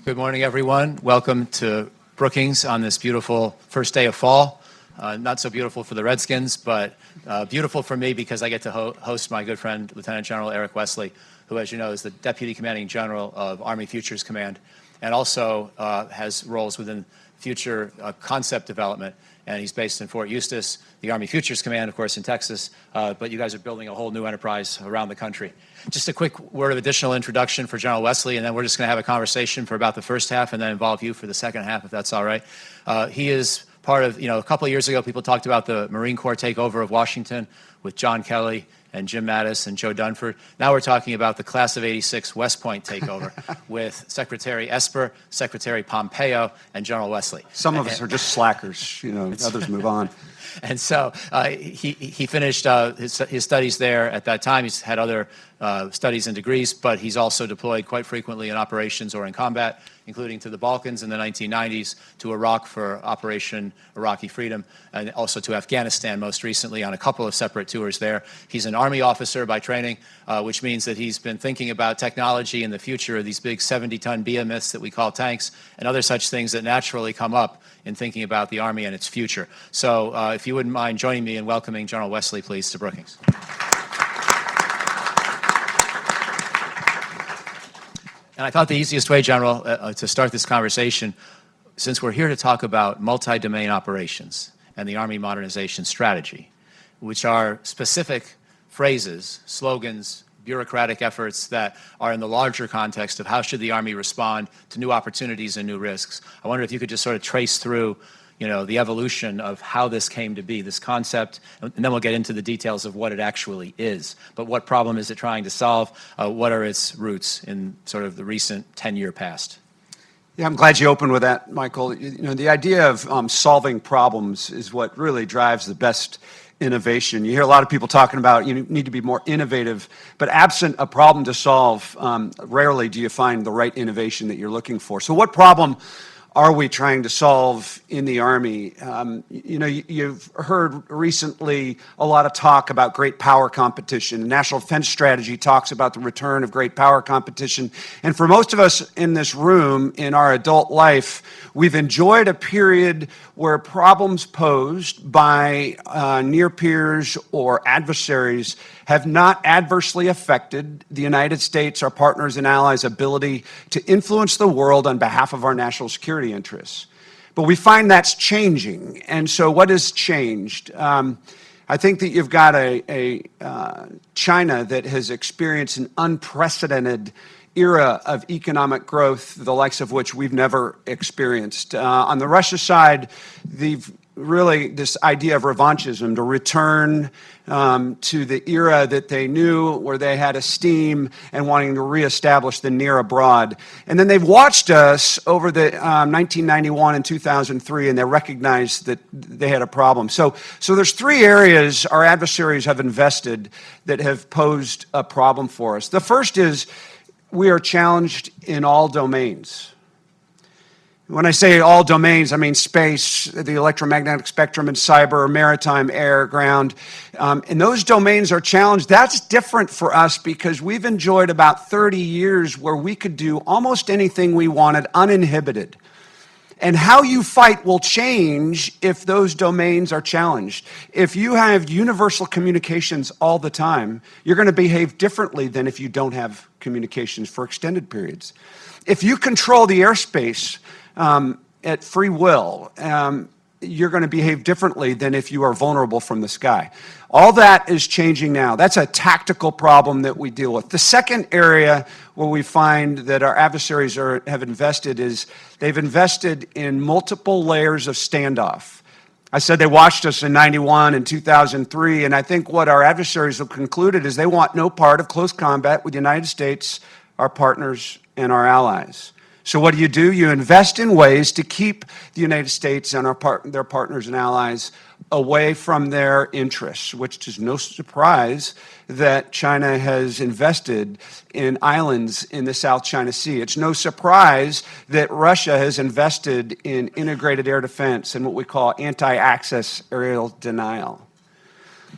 Good morning, everyone. Welcome to Brookings on this beautiful first day of fall. Not so beautiful for the Redskins, but beautiful for me because I get to host my good friend, Lieutenant General Eric Wesley, who, as you know, is the Deputy Commanding General of Army Futures Command and also has roles within future concept development. And he's based in Fort Eustis, the Army Futures Command, of course, in Texas. But you guys are building a whole new enterprise around the country. Just a quick word of additional introduction for General Wesley, and then we're just going to have a conversation for about the first half and then involve you for the second half, if that's all right. He is part of, a couple of years ago, people talked about the Marine Corps takeover of Washington with John Kelly and Jim Mattis and Joe Dunford. Now we're talking about the Class of '86 West Point takeover with Secretary Esper, Secretary Pompeo, and General Wesley. Some of us are just slackers, others move on. And so he finished his studies there at that time. He's had other studies and degrees, but he's also deployed quite frequently in operations or in combat, including to the Balkans in the 1990s, to Iraq for Operation Iraqi Freedom, and also to Afghanistan most recently on a couple of separate tours there. He's an Army officer by training, which means that he's been thinking about technology in the future of these big 70-ton behemoths that we call tanks and other such things that naturally come up in thinking about the Army and its future. So if you wouldn't mind joining me in welcoming General Wesley, please, to Brookings. And I thought the easiest way, General, to start this conversation, since we're here to talk about multi-domain operations and the Army Modernization Strategy, which are specific phrases, slogans, bureaucratic efforts that are in the larger context of how should the Army respond to new opportunities and new risks. I wonder if you could just sort of trace through the evolution of how this came to be, this concept, and then we'll get into the details of what it actually is. But what problem is it trying to solve? What are its roots in sort of the recent 10-year past? Yeah, I'm glad you opened with that, Michael. The idea of solving problems is what really drives the best innovation. You hear a lot of people talking about you need to be more innovative, but absent a problem to solve, rarely do you find the right innovation that you're looking for. So what problem are we trying to solve in the Army? You've heard recently a lot of talk about great power competition. The National Defense Strategy talks about the return of great power competition. And for most of us in this room, in our adult life, we've enjoyed a period where problems posed by near peers or adversaries have not adversely affected the United States, our partners and allies' ability to influence the world on behalf of our national security interests. But we find that's changing. And so what has changed? I think that you've got a China that has experienced an unprecedented era of economic growth, the likes of which we've never experienced. On the Russia side, this idea of revanchism, to return to the era that they knew, where they had esteem and wanting to reestablish the near abroad. And then they've watched us over the 1991 and 2003, and they recognized that they had a problem. So there's three areas our adversaries have invested that have posed a problem for us. The first is we are challenged in all domains. When I say all domains, I mean space, the electromagnetic spectrum, and cyber, maritime, air, ground. And those domains are challenged. That's different for us because we've enjoyed about 30 years where we could do almost anything we wanted uninhibited. And how you fight will change if those domains are challenged. If you have universal communications all the time, you're going to behave differently than if you don't have communications for extended periods. If you control the airspace at free will, you're going to behave differently than if you are vulnerable from the sky. All that is changing now. That's a tactical problem that we deal with. The second area where we find that our adversaries have invested is they've invested in multiple layers of standoff. I said they watched us in 91 and 2003, and I think what our adversaries have concluded is they want no part of close combat with the United States, our partners, and our allies. So what do? You invest in ways to keep the United States and their partners and allies away from their interests, which is no surprise that China has invested in islands in the South China Sea. It's no surprise that Russia has invested in integrated air defense and what we call anti-access aerial denial.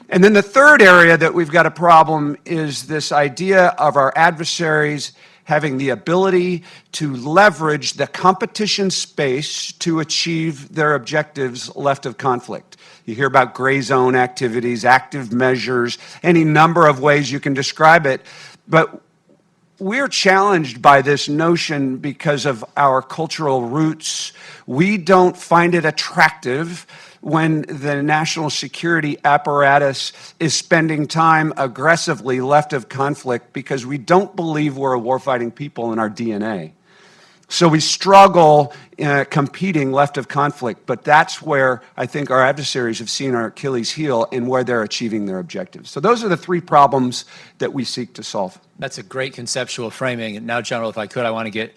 And then the third area that we've got a problem is this idea of our adversaries having the ability to leverage the competition space to achieve their objectives left of conflict. You hear about gray zone activities, active measures, any number of ways you can describe it, but we're challenged by this notion because of our cultural roots. We don't find it attractive when the national security apparatus is spending time aggressively left of conflict because we don't believe we're a warfighting people in our DNA. So we struggle competing left of conflict, but that's where I think our adversaries have seen our Achilles heel and where they're achieving their objectives. So those are the three problems that we seek to solve. That's a great conceptual framing. And now, General, if I could, I want to get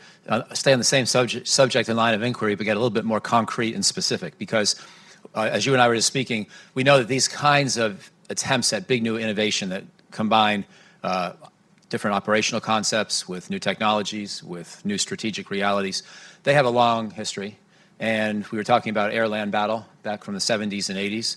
stay on the same subject and line of inquiry, but get a little bit more concrete and specific, because as you and I were just speaking, we know that these kinds of attempts at big new innovation that combine different operational concepts with new technologies, with new strategic realities, they have a long history. And we were talking about air-land battle back from the 70s and 80s.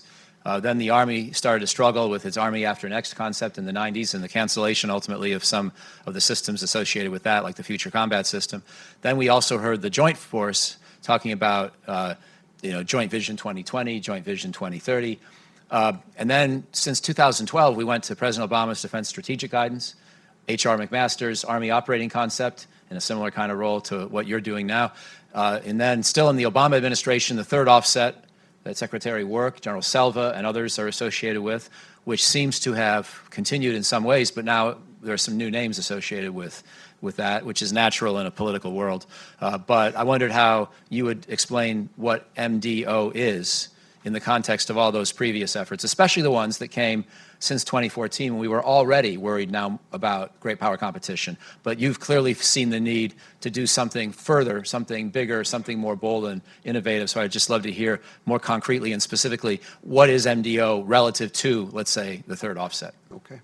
Then the Army started to struggle with its Army After Next concept in the 90s and the cancellation ultimately of some of the systems associated with that, like the Future Combat System. Then we also heard the Joint Force talking about Joint Vision 2020, Joint Vision 2030. And then since 2012, we went to President Obama's Defense Strategic Guidance, H.R. McMaster's Army Operating Concept, in a similar kind of role to what you're doing now. And then still in the Obama administration, the third offset that Secretary Work, General Selva, and others are associated with, which seems to have continued in some ways, but now there are some new names associated with that, which is natural in a political world. But I wondered how you would explain what MDO is in the context of all those previous efforts, especially the ones that came since 2014, when we were already worried now about great power competition. But you've clearly seen the need to do something further, something bigger, something more bold and innovative. So I'd just love to hear more concretely and specifically, what is MDO relative to, let's say, the third offset? Okay.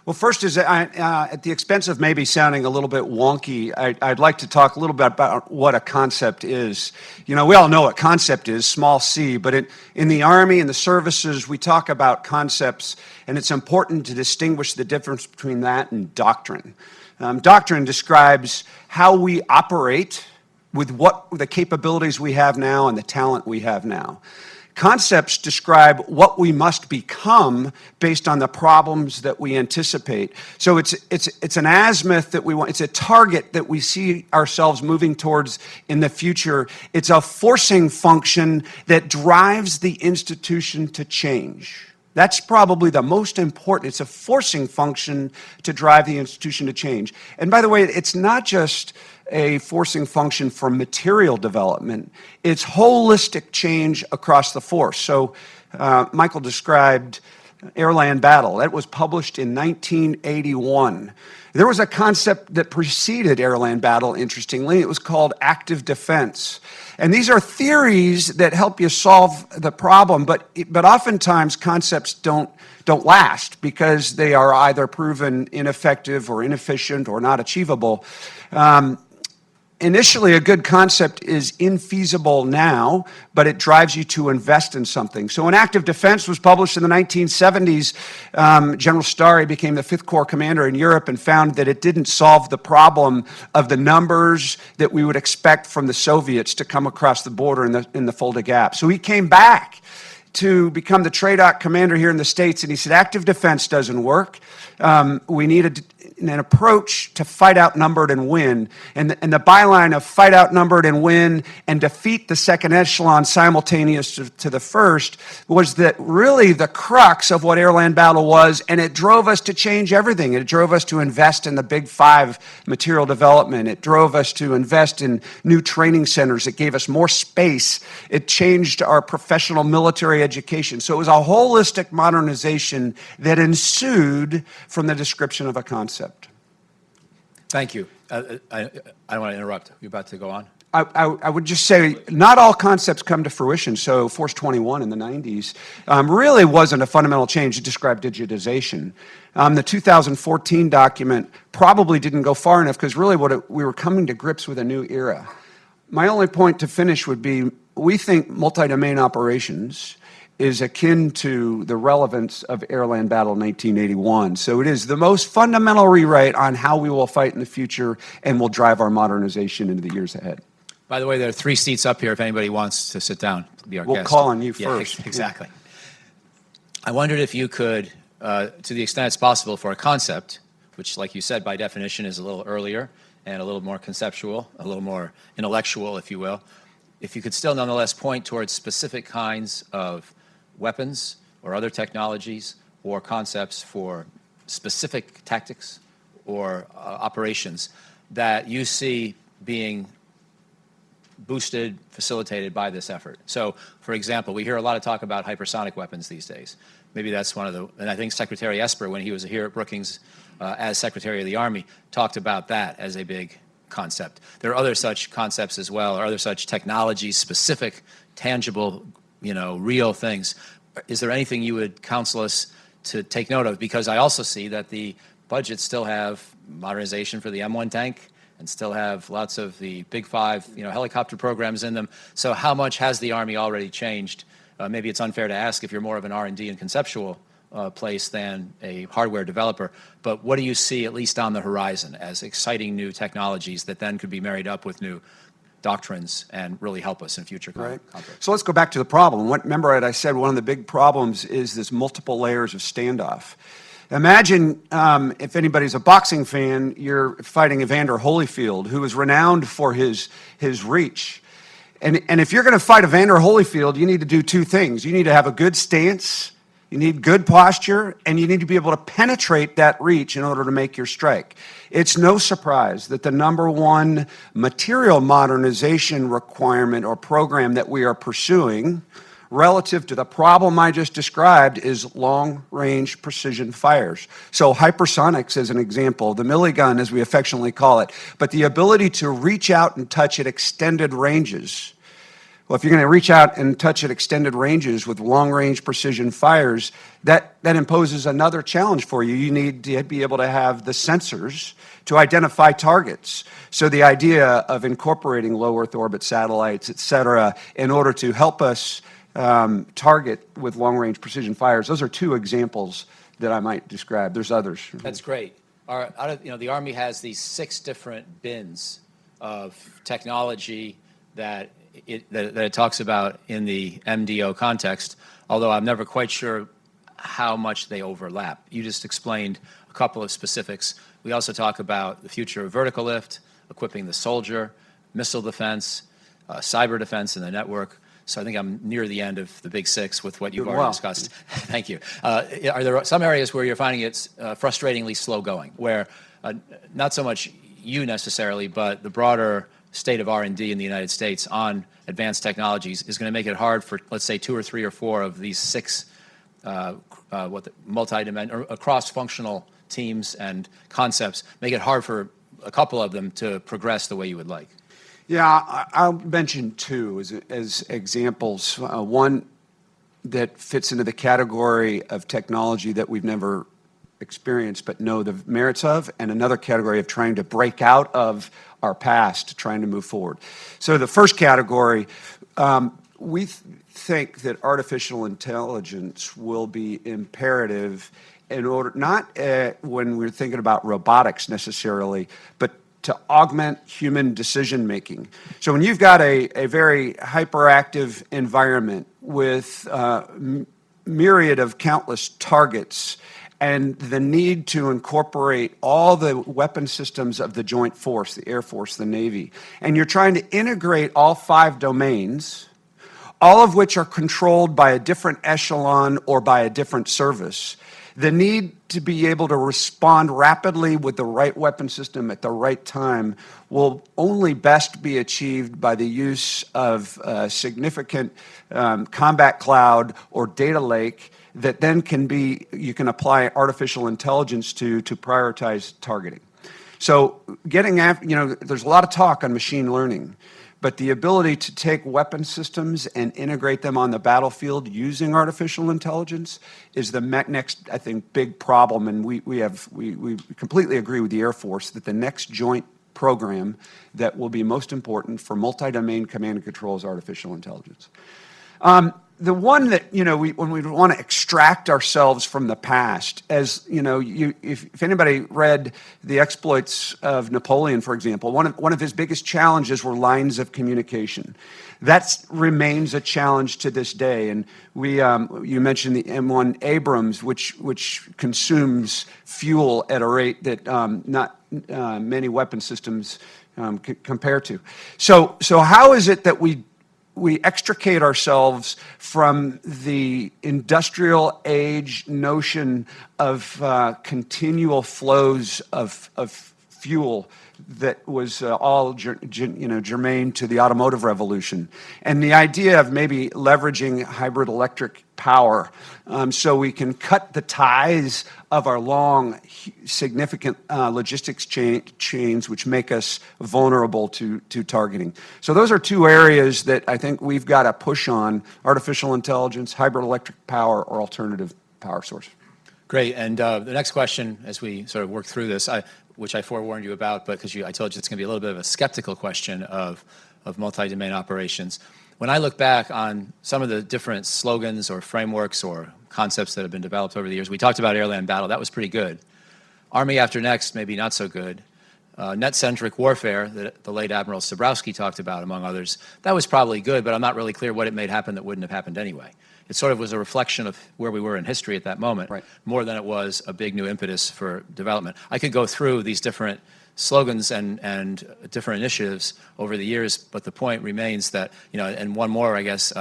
Well, first is, at the expense of maybe sounding a little bit wonky, I'd like to talk a little bit about what a concept is. You know, we all know what concept is, small c, but in the Army and the services, we talk about concepts, and it's important to distinguish the difference between that and doctrine. Doctrine describes how we operate with what the capabilities we have now and the talent we have now. Concepts describe what we must become based on the problems that we anticipate. So it's an azimuth that we want. It's a target that we see ourselves moving towards in the future. It's a forcing function that drives the institution to change. That's probably the most important. It's a forcing function to drive the institution to change. And by the way, it's not just a forcing function for material development. It's holistic change across the force. So Michael described air-land battle. That was published in 1981. There was a concept that preceded air-land battle, interestingly. It was called active defense. And these are theories that help you solve the problem, but oftentimes concepts don't last because they are either proven ineffective or inefficient or not achievable. Initially, a good concept is infeasible now, but it drives you to invest in something. So when active defense was published in the 1970s, General Starry became the 5th Corps commander in Europe and found that it didn't solve the problem of the numbers that we would expect from the Soviets to come across the border in the Fulda Gap. So he came back to become the TRADOC commander here in the States, and he said, active defense doesn't work. We need an approach to fight outnumbered and win. And the byline of fight outnumbered and win and defeat the second echelon simultaneous to the first was that really the crux of what air-land battle was, and it drove us to change everything. It drove us to invest in the Big Five material development. It drove us to invest in new training centers. It gave us more space. It changed our professional military education. So it was a holistic modernization that ensued from the description of a concept. Thank you. I don't want to interrupt. You're about to go on? I would just say not all concepts come to fruition. So Force 21 in the 90s really wasn't a fundamental change. It described digitization. The 2014 document probably didn't go far enough because really we were coming to grips with a new era. My only point to finish would be we think multi-domain operations is akin to the relevance of Airland Battle 1981. So it is the most fundamental rewrite on how we will fight in the future and will drive our modernization into the years ahead. By the way, there are 3 seats up here if anybody wants to sit down, be our We'll guest. call on you Yeah, first. exactly. I wondered if you could, to the extent it's possible, for a concept, which, like you said, by definition is a little earlier and a little more conceptual, a little more intellectual, if you will, if you could still nonetheless point towards specific kinds of weapons or other technologies or concepts for specific tactics or operations that you see being boosted, facilitated by this effort. So, for example, we hear a lot of talk about hypersonic weapons these days. Maybe that's one of the, and I think Secretary Esper, when he was here at Brookings as Secretary of the Army, talked about that as a big concept. There are other such concepts as well, or other such technologies, specific, tangible, real things. Is there anything you would counsel us to take note of? Because I also see that the budgets still have modernization for the M1 tank and still have lots of the Big Five, helicopter programs in them. So how much has the Army already changed? Maybe it's unfair to ask if you're more of an R&D and conceptual place than a hardware developer, but what do you see, at least on the horizon, as exciting new technologies that then could be married up with new doctrines and really help us in future conflicts? So let's go back to the problem. Remember, I said one of the big problems is this multiple layers of standoff. Imagine if anybody's a boxing fan, you're fighting Evander Holyfield, who is renowned for his reach. And if you're going to fight Evander Holyfield, you need to do 2 things. You need to have a good stance, you need good posture, and you need to be able to penetrate that reach in order to make your strike. It's no surprise that the #1 material modernization requirement or program that we are pursuing relative to the problem I just described is long-range precision fires. So hypersonics is an example, the milligun as we affectionately call it, but the ability to reach out and touch at extended ranges. Well, if you're going to reach out and touch at extended ranges with long-range precision fires, that imposes another challenge for you. You need to be able to have the sensors to identify targets. So the idea of incorporating low Earth orbit satellites, et cetera, in order to help us target with long-range precision fires. Those are 2 examples that I might describe. There's others. That's great. The Army has these 6 different bins of technology that it talks about in the MDO context, although I'm never quite sure how much they overlap. You just explained a couple of specifics. We also talk about the future of vertical lift, equipping the soldier, missile defense, cyber defense in the network. So I think I'm near the end of the big 6 with what you've already discussed. Thank you. Are there some areas where you're finding it's frustratingly slow going, where not so much you necessarily, but the broader state of R&D in the United States on advanced technologies is going to make it hard for, let's say, 2 or 3 or 4 of these 6 multi-dimensional or cross-functional teams and concepts, make it hard for a couple of them to progress the way you would like? Yeah, I'll mention 2 as examples. One that fits into the category of technology that we've never experienced but know the merits of, and another category of trying to break out of our past, trying to move forward. So the first category, we think that artificial intelligence will be imperative in order, not when we're thinking about robotics necessarily, but to augment human decision-making. So when you've got a very hyperactive environment with myriad of countless targets and the need to incorporate all the weapon systems of the joint force, the Air Force, the Navy, and you're trying to integrate all 5 domains, all of which are controlled by a different echelon or by a different service, the need to be able to respond rapidly with the right weapon system at the right time will only best be achieved by the use of significant combat cloud or data lake that then you can apply artificial intelligence to prioritize targeting. So getting after, there's a lot of talk on machine learning, but the ability to take weapon systems and integrate them on the battlefield using artificial intelligence is the next, I think, big problem. And we completely agree with the Air Force that the next joint program that will be most important for multi-domain command and control is artificial intelligence. the one that, when we want to extract ourselves from the past, as if anybody read The Exploits of Napoleon, for example, one of his biggest challenges were lines of communication. That remains a challenge to this day. And you mentioned the M1 Abrams, which consumes fuel at a rate that not many weapon systems compare to. So how is it that we extricate ourselves from the industrial age notion of continual flows of fuel that was all germane to the automotive revolution, and the idea of maybe leveraging hybrid electric power so we can cut the ties of our long, significant logistics chains, which make us vulnerable to targeting. So those are two areas that I think we've got to push on: artificial intelligence, hybrid electric power, or alternative power source. Great. And the next question, as we sort of work through this, which I forewarned you about, but because I told you it's going to be a little bit of a skeptical question of multi-domain operations. When I look back on some of the different slogans or frameworks or concepts that have been developed over the years, we talked about air-land battle. That was pretty good. Army after next, maybe not so good. Net-centric warfare that the late Admiral Sabrowski talked about, among others, that was probably good, but I'm not really clear what it made happen that wouldn't have happened anyway. It sort of was a reflection of where we were in history at that moment, right, more than it was a big new impetus for development. I could go through these different slogans and different initiatives over the years, but the point remains that, and one more, I guess,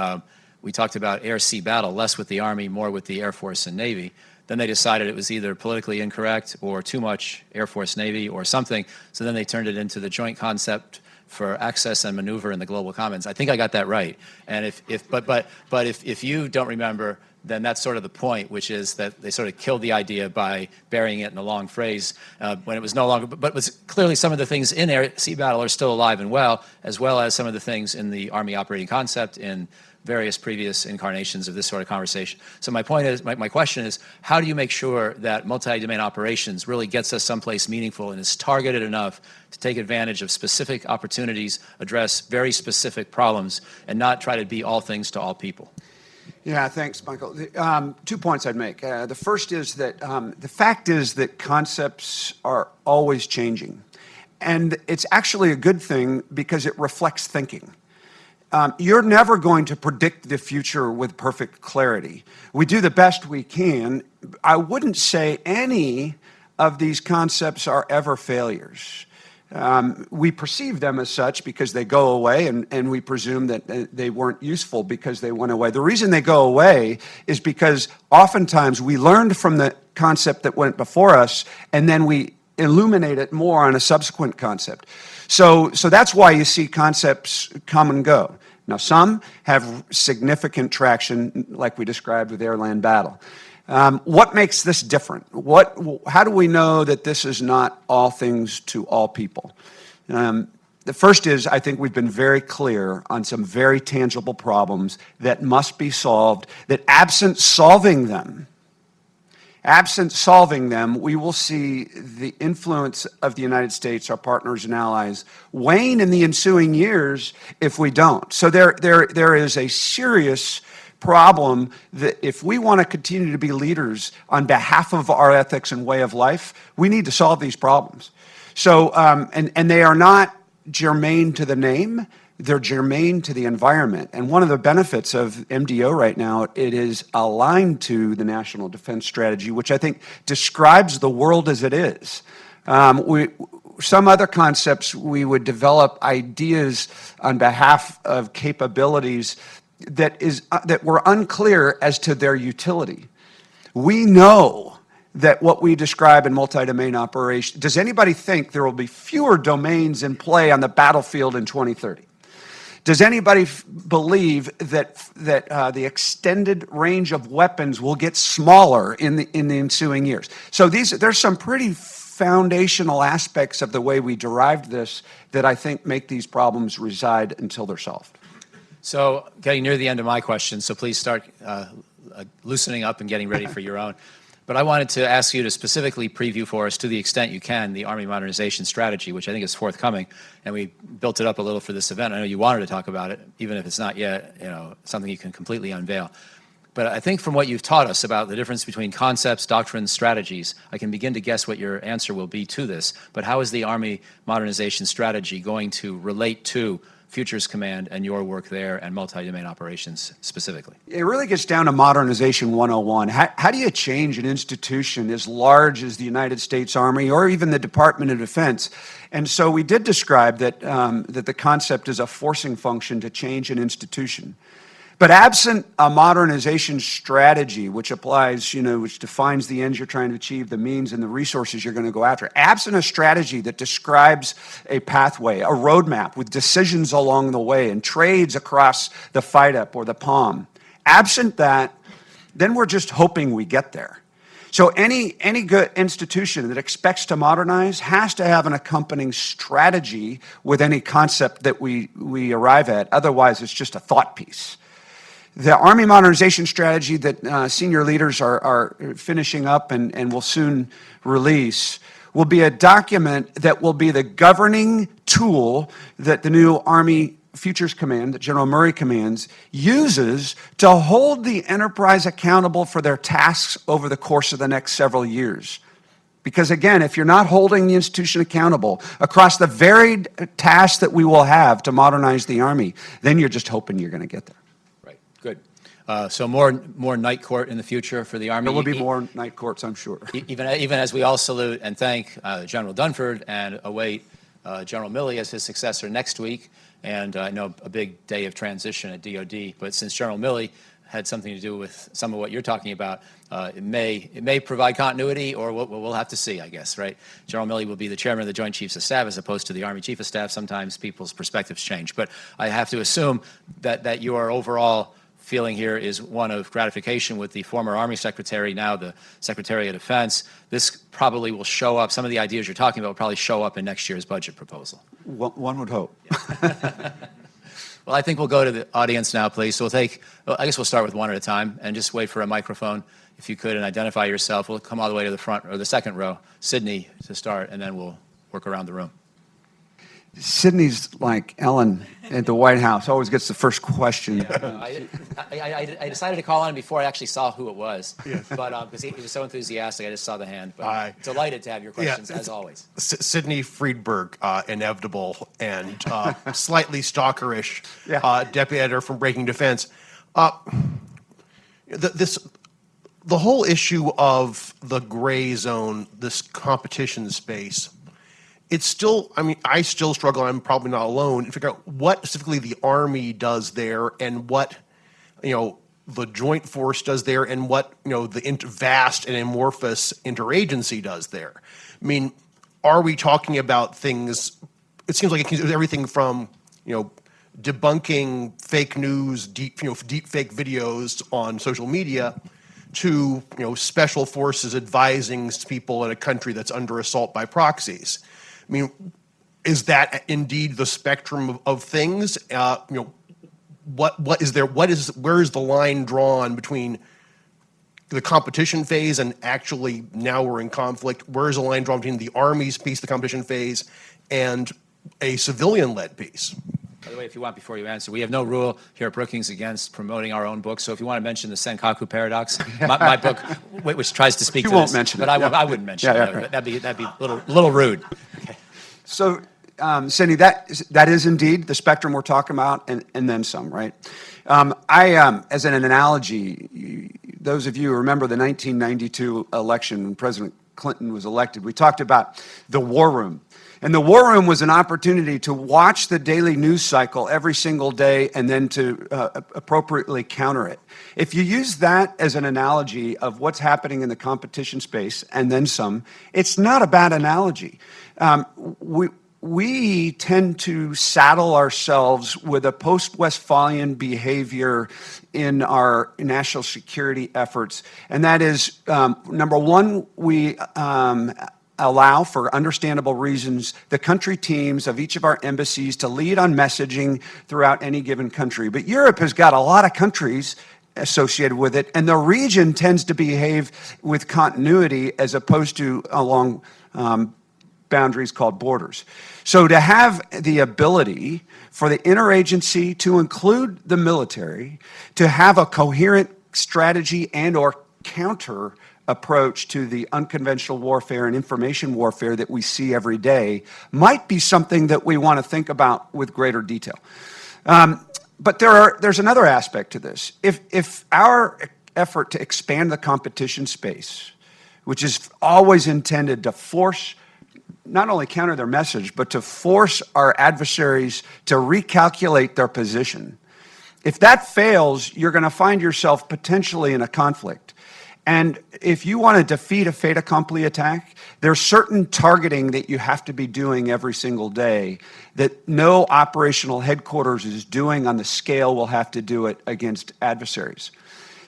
we talked about air-sea battle, less with the Army, more with the Air Force and Navy. Then they decided it was either politically incorrect or too much Air Force, Navy or something, so then they turned it into the joint concept for access and maneuver in the global commons. I think I got that right. And if you don't remember, then that's sort of the point, which is that they sort of killed the idea by burying it in a long phrase when it was no longer. But was clearly some of the things in air-sea battle are still alive and well as some of the things in the Army operating concept in various previous incarnations of this sort of conversation. So my point is, my question is, how do you make sure that multi-domain operations really gets us someplace meaningful and is targeted enough to take advantage of specific opportunities, address very specific problems, and not try to be all things to all people? Yeah, thanks, Michael. 2 points I'd make. The first is that the fact is that concepts are always changing. And it's actually a good thing because it reflects thinking. You're never going to predict the future with perfect clarity. We do the best we can. I wouldn't say any of these concepts are ever failures. We perceive them as such because they go away, and we presume that they weren't useful because they went away. The reason they go away is because oftentimes we learned from the concept that went before us, and then we illuminate it more on a subsequent concept. So that's why you see concepts come and go. Now, some have significant traction, like we described with air-land battle. What makes this different? How do we know that this is not all things to all people? The first is, I think we've been very clear on some very tangible problems that must be solved, that absent solving them, we will see the influence of the United States, our partners and allies, wane in the ensuing years if we don't. So there is a serious problem that if we want to continue to be leaders on behalf of our ethics and way of life, we need to solve these problems. So, and they are not germane to the name, they're germane to the environment. And one of the benefits of MDO right now, it is aligned to the National Defense Strategy, which I think describes the world as it is. Some other concepts, we would develop ideas on behalf of capabilities that were unclear as to their utility. We know that what we describe in multi-domain operation, does anybody think there will be fewer domains in play on the battlefield in 2030? Does anybody believe that the extended range of weapons will get smaller in the ensuing years? So there's some pretty foundational aspects of the way we derived this that I think make these problems reside until they're solved. So getting near the end of my question, so please start loosening up and getting ready for your own. But I wanted to ask you to specifically preview for us, to the extent you can, the Army Modernization Strategy, which I think is forthcoming, and we built it up a little for this event. I know you wanted to talk about it, even if it's not yet, something you can completely unveil. But I think from what you've taught us about the difference between concepts, doctrines, strategies, I can begin to guess what your answer will be to this. But how is the Army Modernization Strategy going to relate to Futures Command and your work there and multi-domain operations specifically? It really gets down to modernization 101. How do you change an institution as large as the United States Army or even the Department of Defense? And so we did describe that, that the concept is a forcing function to change an institution. But absent a modernization strategy, which applies, which defines the ends you're trying to achieve, the means and the resources you're going to go after, absent a strategy that describes a pathway, a roadmap with decisions along the way and trades across the fight-up or the POM, absent that, then we're just hoping we get there. So any good institution that expects to modernize has to have an accompanying strategy with any concept that we arrive at. Otherwise, it's just a thought piece. The Army Modernization Strategy that senior leaders are finishing up and will soon release will be a document that will be the governing tool that the new Army Futures Command, that General Murray commands, uses to hold the enterprise accountable for their tasks over the course of the next several years. Because again, if you're not holding the institution accountable across the varied tasks that we will have to modernize the Army, then you're just hoping you're going to get there. Good. So more night court in the future for the Army. There will be more night courts, I'm sure. Even as we all salute and thank General Dunford and await General Milley as his successor next week, and I know a big day of transition at DoD. But since General Milley had something to do with some of what you're talking about, it may provide continuity, or we'll have to see, I guess, right? General Milley will be the chairman of the Joint Chiefs of Staff as opposed to the Army Chief of Staff. Sometimes people's perspectives change, but I have to assume that your overall feeling here is one of gratification with the former Army Secretary, now the Secretary of Defense. This probably will show up, some of the ideas you're talking about will probably show up in next year's budget proposal. One would hope. Yeah. Well, I think we'll go to the audience now, please. So I guess we'll start with one at a time and just wait for a microphone, if you could, and identify yourself. We'll come all the way to the front, or the second row. Sydney to start, and then we'll work around the room. Sydney's like Ellen at the White House, always gets the first question. Yeah. I decided to call on him before I actually saw who it was. Yes. But because he was so enthusiastic, I just saw the hand. But delighted to have your questions, as always. Sidney Friedberg, inevitable and slightly stalkerish deputy editor from Breaking Defense. The whole issue of the gray zone, this competition space, it's still, I still struggle, I'm probably not alone, to figure out what specifically the Army does there and what, the Joint Force does there and what, the vast and amorphous interagency does there. Are we talking about things, it seems like it can do everything from, debunking fake news, deep fake videos on social media to, special forces advising people in a country that's under assault by proxies. Is that indeed the spectrum of things? What is there? Where is the line drawn between the competition phase and actually now we're in conflict? Where is the line drawn between the Army's piece, the competition phase, and a civilian-led piece? By the way, if you want, before you answer, we have no rule here at Brookings against promoting our own book. So if you want to mention the Senkaku Paradox, my book, which tries to speak to won't this, mention but it. I wouldn't mention it. Right. That'd be a little rude. Okay. So, Cindy, that is indeed the spectrum we're talking about, and then some, right? As an analogy, those of you who remember the 1992 election when President Clinton was elected, we talked about the war room. And the war room was an opportunity to watch the daily news cycle every single day and then to appropriately counter it. If you use that as an analogy of what's happening in the competition space and then some, it's not a bad analogy. We tend to saddle ourselves with a post-Westphalian behavior in our national security efforts. And that is, number one, we allow, for understandable reasons, the country teams of each of our embassies to lead on messaging throughout any given country. But Europe has got a lot of countries associated with it, and the region tends to behave with continuity as opposed to along boundaries called borders. So to have the ability for the interagency to include the military, to have a coherent strategy and or counter approach to the unconventional warfare and information warfare that we see every day might be something that we want to think about with greater detail. But there's another aspect to this. If our effort to expand the competition space, which is always intended to force, not only counter their message, but to force our adversaries to recalculate their position, if that fails, you're going to find yourself potentially in a conflict. And if you want to defeat a fait accompli attack, there's certain targeting that you have to be doing every single day that no operational headquarters is doing on the scale we'll have to do it against adversaries.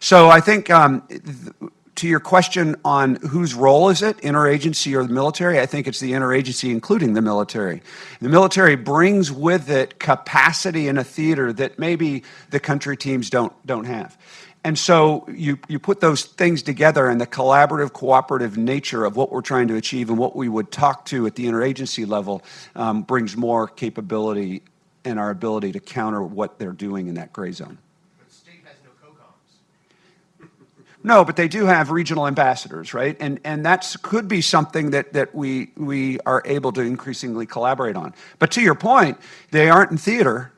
So I think to your question on whose role is it, interagency or the military, I think it's the interagency, including the military. The military brings with it capacity in a theater that maybe the country teams don't have. And so you put those things together, and the collaborative, cooperative nature of what we're trying to achieve and what we would talk to at the interagency level brings more capability and our ability to counter what they're doing in that gray zone. But the state has no COCOMs. No, but they do have regional ambassadors, right? And that could be something that we are able to increasingly collaborate on. But to your point, they aren't in theater,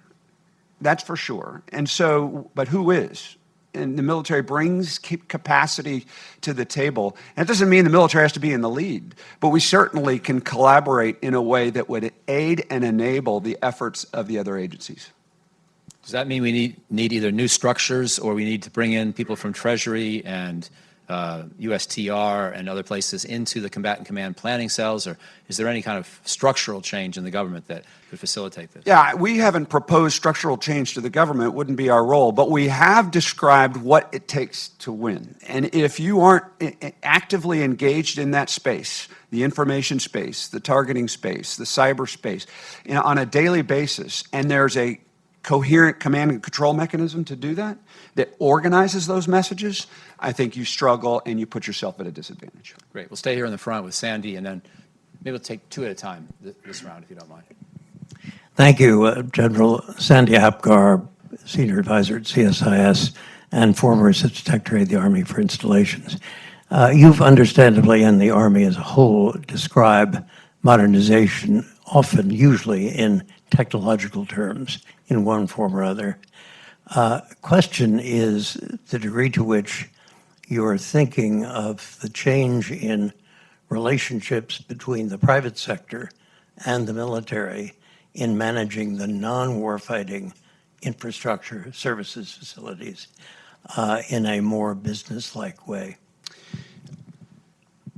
that's for sure. And so, but who is? And the military brings capacity to the table. And it doesn't mean the military has to be in the lead, but we certainly can collaborate in a way that would aid and enable the efforts of the other agencies. Does that mean we need either new structures, or we need to bring in people from Treasury and USTR and other places into the combatant command planning cells, or is there any kind of structural change in the government that could facilitate this? Yeah, we haven't proposed structural change to the government. It wouldn't be our role, but we have described what it takes to win. And if you aren't actively engaged in that space, the information space, the targeting space, the cyber space, on a daily basis, and there's a coherent command and control mechanism to do that, that organizes those messages, I think you struggle and you put yourself at a disadvantage. Great. We'll stay here in the front with Sandy, and then maybe we'll take two at a time this round, if you don't mind. Thank you, General Sandy Apgar, Senior Advisor at CSIS and former Assistant Secretary of the Army for Installations. You've understandably, and the Army as a whole, describe modernization often, usually in technological terms, in one form or other. Question is the degree to which you're thinking of the change in relationships between the private sector and the military in managing the non-warfighting infrastructure services facilities in a more business-like way.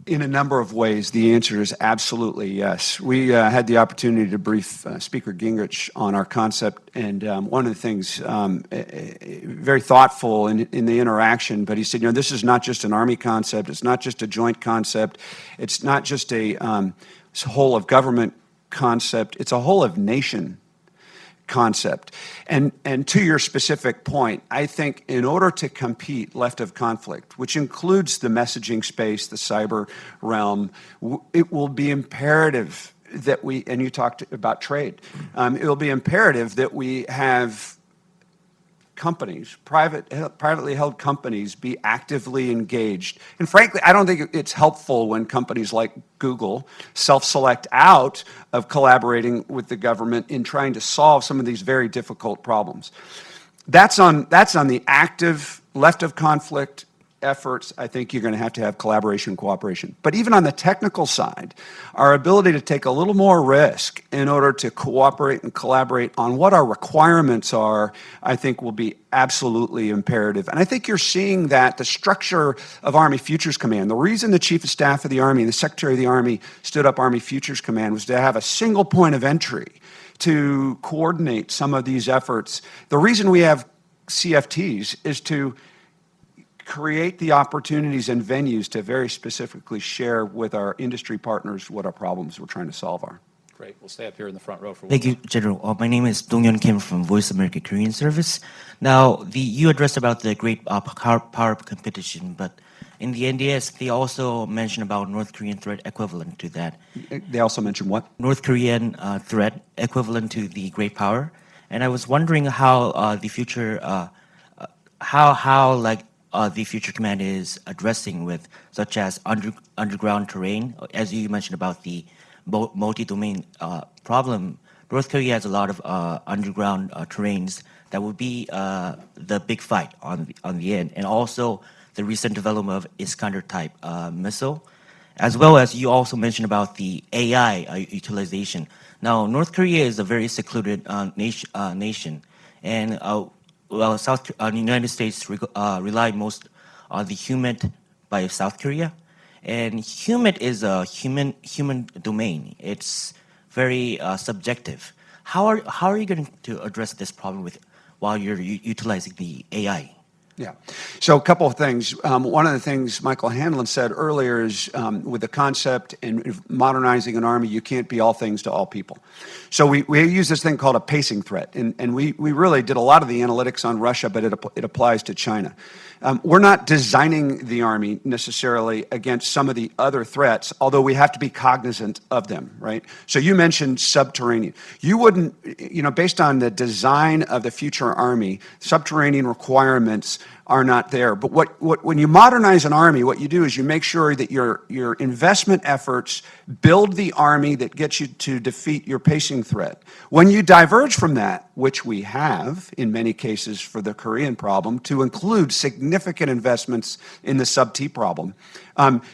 In a number of ways, the answer is absolutely yes. We had the opportunity to brief Speaker Gingrich on our concept, and one of the things, very thoughtful in the interaction, but he said, this is not just an Army concept, it's not just a joint concept, it's not just a whole of government concept, it's a whole of nation concept. And to your specific point, I think in order to compete left of conflict, which includes the messaging space, the cyber realm, it will be imperative that we, and you talked about trade, it will be imperative that we have companies, privately held companies, be actively engaged. And frankly, I don't think it's helpful when companies like Google self-select out of collaborating with the government in trying to solve some of these very difficult problems. That's on the active left of conflict efforts. I think you're going to have collaboration and cooperation. But even on the technical side, our ability to take a little more risk in order to cooperate and collaborate on what our requirements are, I think will be absolutely imperative. And I think you're seeing that the structure of Army Futures Command, the reason the Chief of Staff of the Army and the Secretary of the Army stood up Army Futures Command was to have a single point of entry to coordinate some of these efforts. The reason we have CFTs is to create the opportunities and venues to very specifically share with our industry partners what our problems we're trying to solve are. Great. We'll stay up here in the front row for Thank you, General. My name is Dong-Yeon Kim from Voice America Korean Service. Now, you addressed about the great power competition, but in the NDS, they also mentioned about North Korean threat equivalent to that. They also mentioned what? North Korean threat equivalent to the great power. And I was wondering how the future, the future command is addressing with such as underground terrain, as you mentioned about the multi-domain problem. North Korea has a lot of underground terrains that would be the big fight on the end, and also the recent development of Iskander type missile, as well as you also mentioned about the AI utilization. Now, North Korea is a very secluded nation, and the United States rely most on the HUMINT by South Korea. And HUMINT is a human domain. It's very subjective. How are you going to address this problem while you're utilizing the AI? Yeah. So a couple of things. One of the things Michael Hanlon said earlier is with the concept in modernizing an army, you can't be all things to all people. So we use this thing called a pacing threat. And we really did a lot of the analytics on Russia, but it applies to China. We're not designing the Army necessarily against some of the other threats, although we have to be cognizant of them, right? So you mentioned subterranean. You wouldn't, based on the design of the future Army, subterranean requirements are not there. But when you modernize an Army, what you do is you make sure that your investment efforts build the Army that gets you to defeat your pacing threat. When you diverge from that, which we have in many cases for the Korean problem, to include significant investments in the sub-T problem,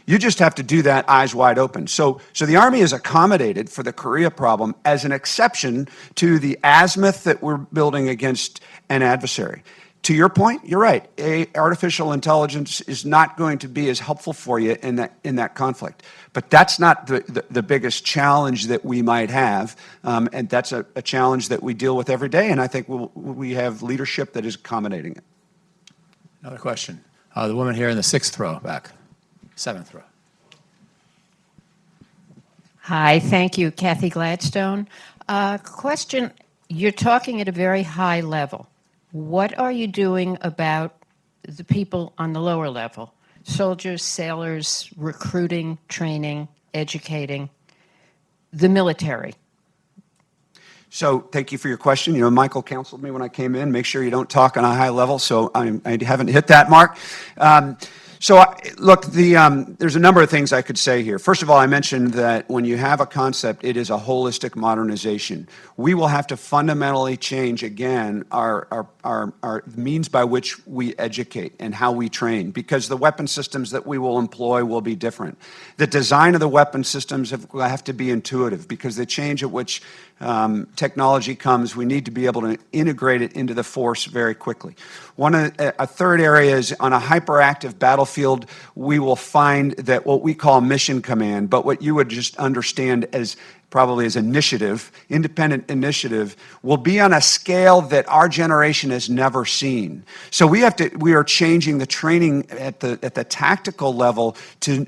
you just have to do that eyes wide open. So the Army is accommodated for the Korea problem as an exception to the azimuth that we're building against an adversary. To your point, you're right. Artificial intelligence is not going to be as helpful for you in that conflict. But that's not the biggest challenge that we might have, and that's a challenge that we deal with every day, and I think we have leadership that is accommodating it. Another question. The woman here in the 6th row back, 7th row. Hi, thank you, Kathy Gladstone. Question, you're talking at a very high level. What are you doing about the people on the lower level? Soldiers, sailors, recruiting, training, educating, the military. So thank you for your question. Michael counseled me when I came in, make sure you don't talk on a high level, so I haven't hit that mark. Look, there's a number of things I could say here. First of all, I mentioned that when you have a concept, it is a holistic modernization. We will have to fundamentally change, again, our means by which we educate and how we train, because the weapon systems that we will employ will be different. The design of the weapon systems have to be intuitive, because the change at which technology comes, we need to be able to integrate it into the force very quickly. A third area is on a hyperactive battlefield, we will find that what we call mission command, but what you would just understand as probably as initiative, independent initiative, will be on a scale that our generation has never seen. So we are changing the training at the tactical level to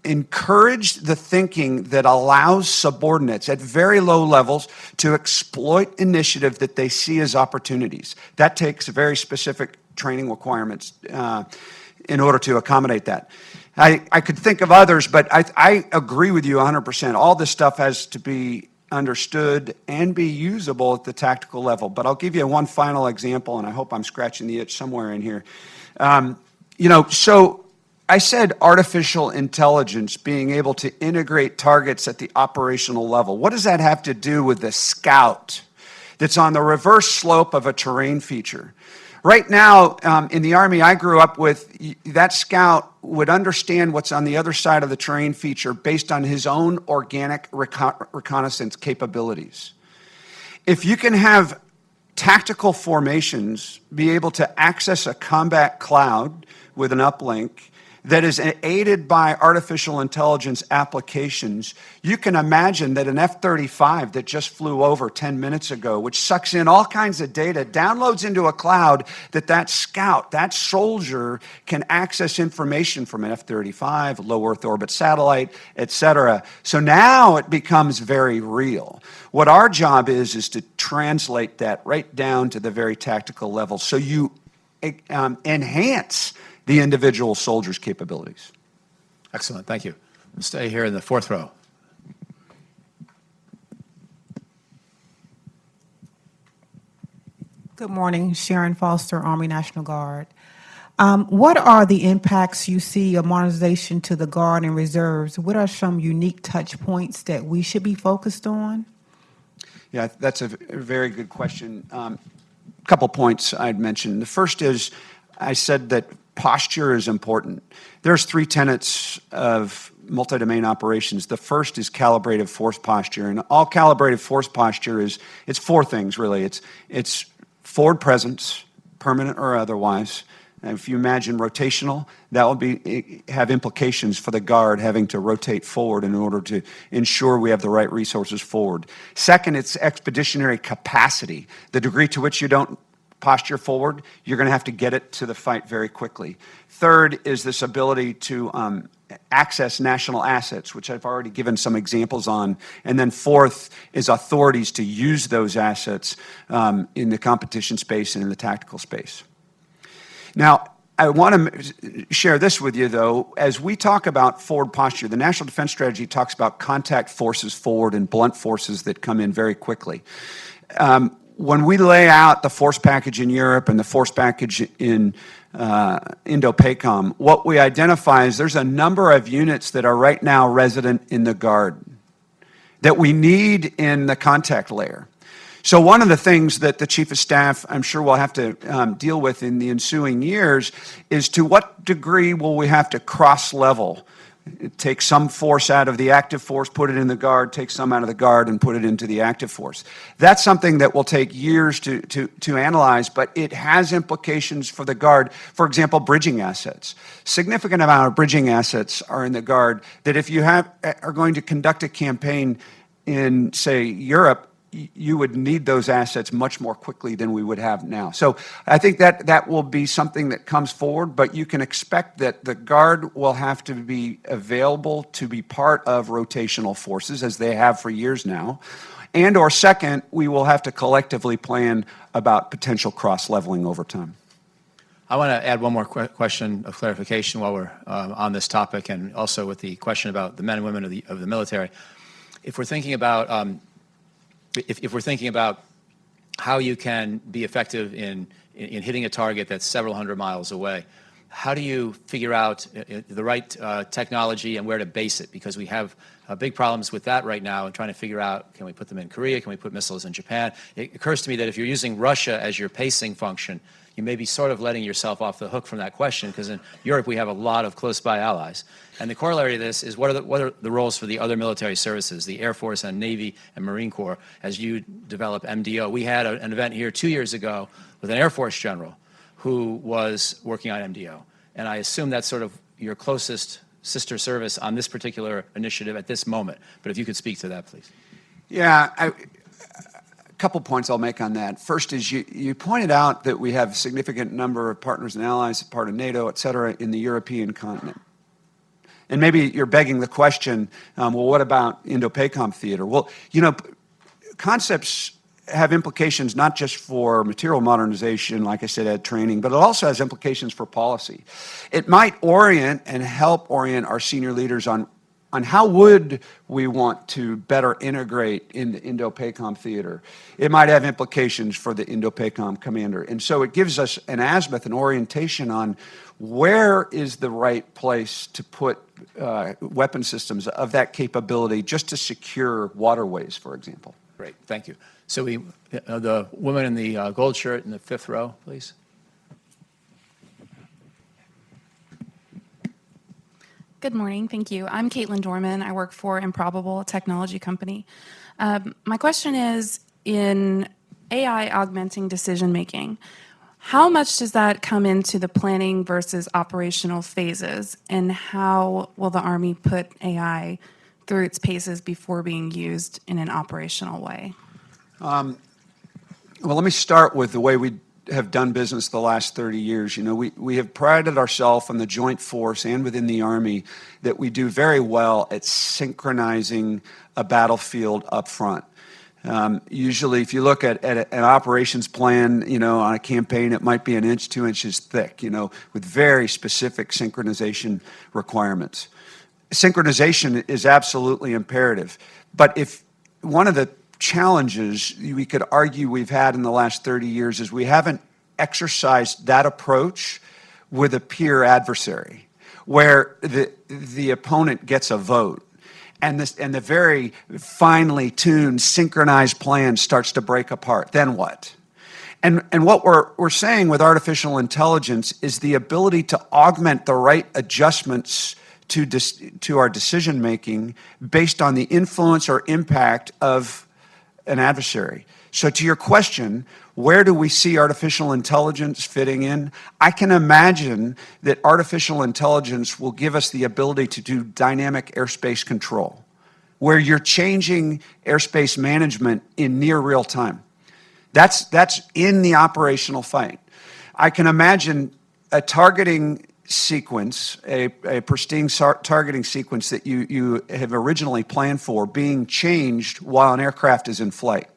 encourage the thinking that allows subordinates at very low levels to exploit initiative that they see as opportunities. That takes very specific training requirements in order to accommodate that. I could think of others, but I agree with you 100%. All this stuff has to be understood and be usable at the tactical level. But I'll give you one final example, and I hope I'm scratching the itch somewhere in here. So I said artificial intelligence being able to integrate targets at the operational level. What does that have to do with the scout that's on the reverse slope of a terrain feature? Right now, in the Army I grew up with, that scout would understand what's on the other side of the terrain feature based on his own organic reconnaissance capabilities. If you can have tactical formations be able to access a combat cloud with an uplink that is aided by artificial intelligence applications, you can imagine that an F-35 that just flew over 10 minutes ago, which sucks in all kinds of data, downloads into a cloud, that scout, that soldier can access information from an F-35, low Earth orbit satellite, et cetera. So now it becomes very real. What our job is to translate that right down to the very tactical level so you enhance the individual soldier's capabilities. Excellent, thank you. We'll stay here in the fourth row. Good morning, Sharon Foster, Army National Guard. What are the impacts you see of modernization to the Guard and Reserves? What are some unique touch points that we should be focused on? Yeah, that's a very good question. A couple points I'd mention. The first is, I said that posture is important. There's 3 tenets of multi-domain operations. The first is calibrated force posture, and all calibrated force posture it's 4 things really. It's forward presence, permanent or otherwise. And if you imagine rotational, that will have implications for the Guard having to rotate forward in order to ensure we have the right resources forward. Second, it's expeditionary capacity. The degree to which you don't posture forward, you're going to have to get it to the fight very quickly. Third is this ability to access national assets, which I've already given some examples on. And then fourth is authorities to use those assets in the competition space and in the tactical space. Now, I want to share this with you, though. As we talk about forward posture, the National Defense Strategy talks about contact forces forward and blunt forces that come in very quickly. When we lay out the force package in Europe and the force package in Indo-PACOM, what we identify is there's a number of units that are right now resident in the Guard that we need in the contact layer. So one of the things that the Chief of Staff, I'm sure, will have to deal with in the ensuing years is to what degree will we have to cross-level, take some force out of the active force, put it in the Guard, take some out of the Guard and put it into the active force. That's something that will take years to analyze, but it has implications for the Guard. For example, bridging assets. Significant amount of bridging assets are in the Guard that if you are going to conduct a campaign in, say, Europe, you would need those assets much more quickly than we would have now. So I think that will be something that comes forward, but you can expect that the Guard will have to be available to be part of rotational forces, as they have for years now. And or second, we will have to collectively plan about potential cross-leveling over time. I want to add one more question of clarification while we're on this topic, and also with the question about the men and women of the military. If we're thinking about if we're thinking about how you can be effective in hitting a target that's several hundred miles away, how do you figure out the right technology and where to base it? Because we have big problems with that right now and trying to figure out, can we put them in Korea? Can we put missiles in Japan? It occurs to me that if you're using Russia as your pacing function, you may be sort of letting yourself off the hook from that question, because in Europe we have a lot of close-by allies. And the corollary to this is what are the roles for the other military services, the Air Force and Navy and Marine Corps, as you develop MDO? We had an event here 2 years ago with an Air Force general who was working on MDO. And I assume that's sort of your closest sister service on this particular initiative at this moment. But if you could speak to that, please. Yeah, a couple points I'll make on that. First is you pointed out that we have a significant number of partners and allies, part of NATO, et cetera, in the European continent. And maybe you're begging the question, well, what about Indo-PACOM theater? Well, you know, concepts have implications not just for material modernization, like I said, at training, but it also has implications for policy. It might orient and help orient our senior leaders on how would we want to better integrate in the Indo-PACOM theater. It might have implications for the Indo-PACOM commander. And so it gives us an azimuth, an orientation on where is the right place to put weapon systems of that capability just to secure waterways, for example. Great, thank you. So the woman in the gold shirt in the fifth row, please. Good morning, thank you. I'm Caitlin Dorman. I work for Improbable, a technology company. My question is, in AI augmenting decision making, How much does that come into the planning versus operational phases, and how will the Army put AI through its paces before being used in an operational way? Well, let me start with the way we have done business the last 30 years. You know, we have prided ourselves on the joint force and within the Army that we do very well at synchronizing a battlefield up front. Usually, if you look at an operations plan, you know, on a campaign, it might be 1 inch, 2 inches thick, you know, with very specific synchronization requirements. Synchronization is absolutely imperative. But if one of the challenges we could argue we've had in the last 30 years is we haven't exercised that approach with a peer adversary, where the opponent gets a vote. And the very finely tuned, synchronized plan starts to break apart. Then what? And what we're saying with artificial intelligence is the ability to augment the right adjustments to our decision making based on the influence or impact of an adversary. So to your question, where do we see artificial intelligence fitting in? I can imagine that artificial intelligence will give us the ability to do dynamic airspace control, where you're changing airspace management in near real time. That's in the operational fight. I can imagine a targeting sequence, a pristine targeting sequence that you have originally planned for being changed while an aircraft is in flight.